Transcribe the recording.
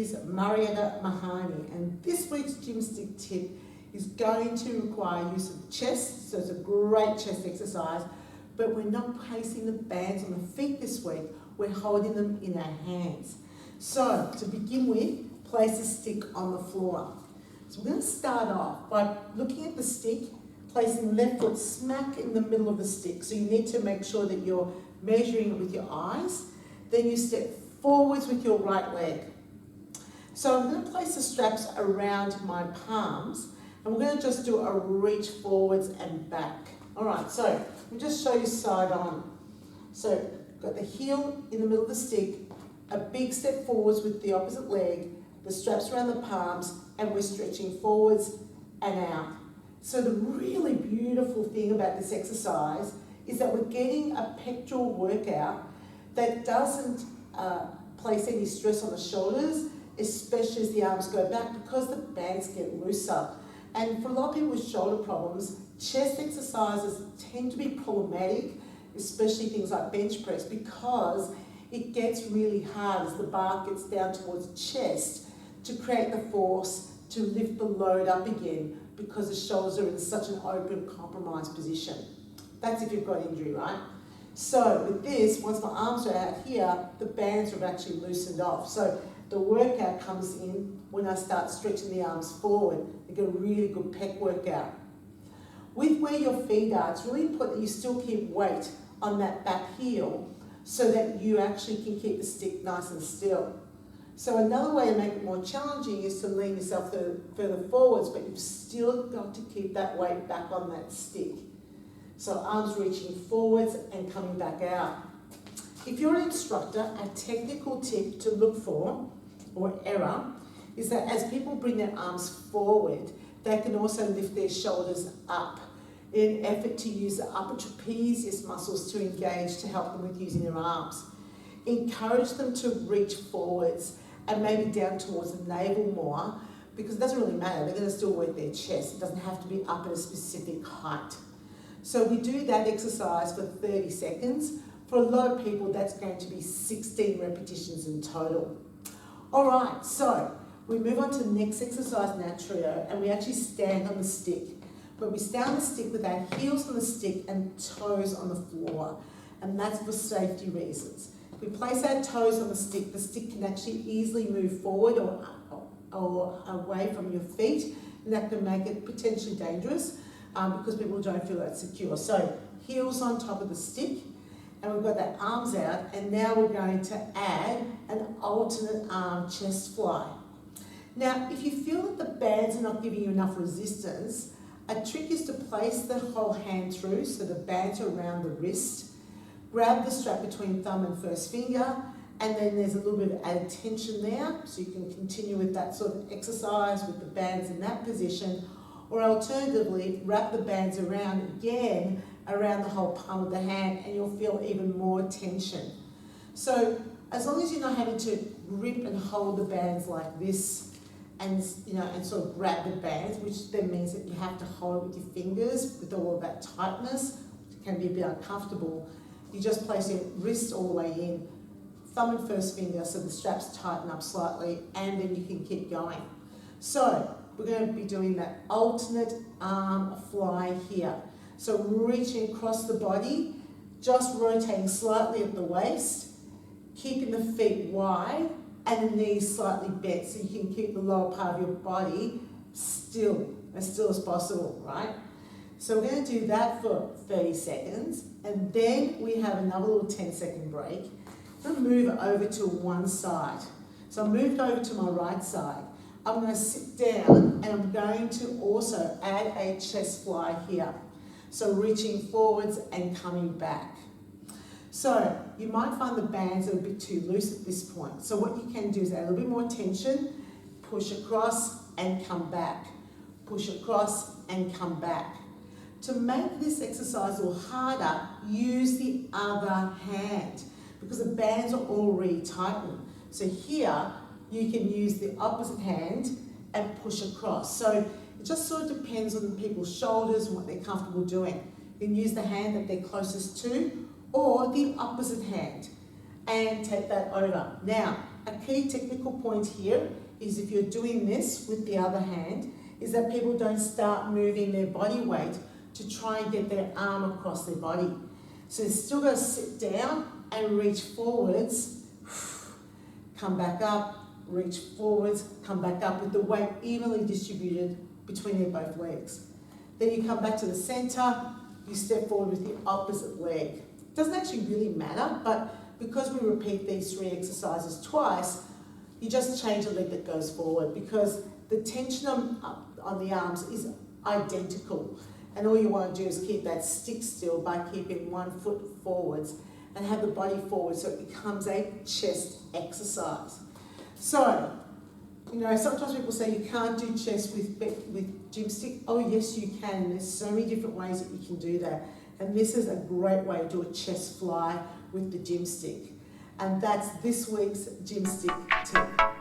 is Marietta Mehanni, and this week's Gymstick tip is going to require use of the chest, so it's a great chest exercise, but we're not placing the bands on the feet this week, we're holding them in our hands. So to begin with, place the stick on the floor. So we're going to start off by looking at the stick, placing the left foot smack in the middle of the stick. So you need to make sure that you're measuring it with your eyes. Then you step forwards with your right leg. So I'm going to place the straps around my palms, and we're going to just do a reach forwards and back. All right, so let me just show you side on. So got the heel in the middle of the stick, a big step forwards with the opposite leg, the straps around the palms, and we're stretching forwards and out. So the really beautiful thing about this exercise is that we're getting a pectoral workout that doesn't place any stress on the shoulders, especially as the arms go back, because the bands get looser. And for a lot of people with shoulder problems, chest exercises tend to be problematic, especially things like bench press, because it gets really hard as the bar gets down towards the chest to create the force to lift the load up again, because the shoulders are in such an open, compromised position. That's if you've got injury, right? So with this, once my arms are out here, the bands have actually loosened off. So the workout comes in when I start stretching the arms forward. You get a really good pec workout. With where your feet are, it's really important that you still keep weight on that back heel so that you actually can keep the stick nice and still. So another way to make it more challenging is to lean yourself further forwards, but you've still got to keep that weight back on that stick. So arms reaching forwards and coming back out. If you're an instructor, a technical tip to look for, or error, is that as people bring their arms forward, they can also lift their shoulders up in an effort to use the upper trapezius muscles to engage to help them with using their arms. Encourage them to reach forwards and maybe down towards the navel more, because it doesn't really matter, they're going to still work their chest. It doesn't have to be up at a specific height. So we do that exercise for 30 seconds. For a lot of people, that's going to be 16 repetitions in total. All right, so we move on to the next exercise in our trio, and we actually stand on the stick. But we stand on the stick with our heels on the stick and toes on the floor, and that's for safety reasons. If we place our toes on the stick can actually easily move forward or away from your feet, and that can make it potentially dangerous because people don't feel that secure. So heels on top of the stick, and we've got our arms out, and now we're going to add an alternate arm chest fly. Now, if you feel that the bands are not giving you enough resistance, a trick is to place the whole hand through, so the bands are around the wrist. Grab the strap between thumb and first finger, and then there's a little bit of added tension there, so you can continue with that sort of exercise with the bands in that position, or alternatively, wrap the bands around again, around the whole palm of the hand, and you'll feel even more tension. So as long as you're not having to grip and hold the bands like this, and sort of grab the bands, which then means that you have to hold it with your fingers with all of that tightness, which can be a bit uncomfortable. You just place your wrist all the way in, thumb and first finger, so the straps tighten up slightly, and then you can keep going. So we're going to be doing that alternate arm fly here. So reaching across the body, just rotating slightly at the waist, keeping the feet wide and the knees slightly bent, so you can keep the lower part of your body still as possible, right? So we're going to do that for 30 seconds, and then we have another little 10-second break. I'm going to move over to one side. So I moved over to my right side. I'm going to sit down, and I'm going to also add a chest fly here. So reaching forwards and coming back. So you might find the bands are a bit too loose at this point. So what you can do is add a little bit more tension, push across and come back, push across and come back. To make this exercise a little harder, use the other hand, because the bands are already tightened. So here, you can use the opposite hand and push across. So it just sort of depends on people's shoulders and what they're comfortable doing. You can use the hand that they're closest to, or the opposite hand, and take that over. Now, a key technical point here is if you're doing this with the other hand, is that people don't start moving their body weight to try and get their arm across their body. So they're still going to sit down and reach forwards, come back up, reach forwards, come back up with the weight evenly distributed between their both legs. Then you come back to the center, you step forward with the opposite leg. It doesn't actually really matter, but because we repeat these 3 exercises twice, you just change the leg that goes forward because the tension on the arms is identical. And all you want to do is keep that stick still by keeping 1 foot forwards and have the body forward so it becomes a chest exercise. So, you know, sometimes people say you can't do chest with Gymstick. Oh yes you can. There's so many different ways that you can do that. And this is a great way to do a chest fly with the Gymstick. And that's this week's Gymstick tip.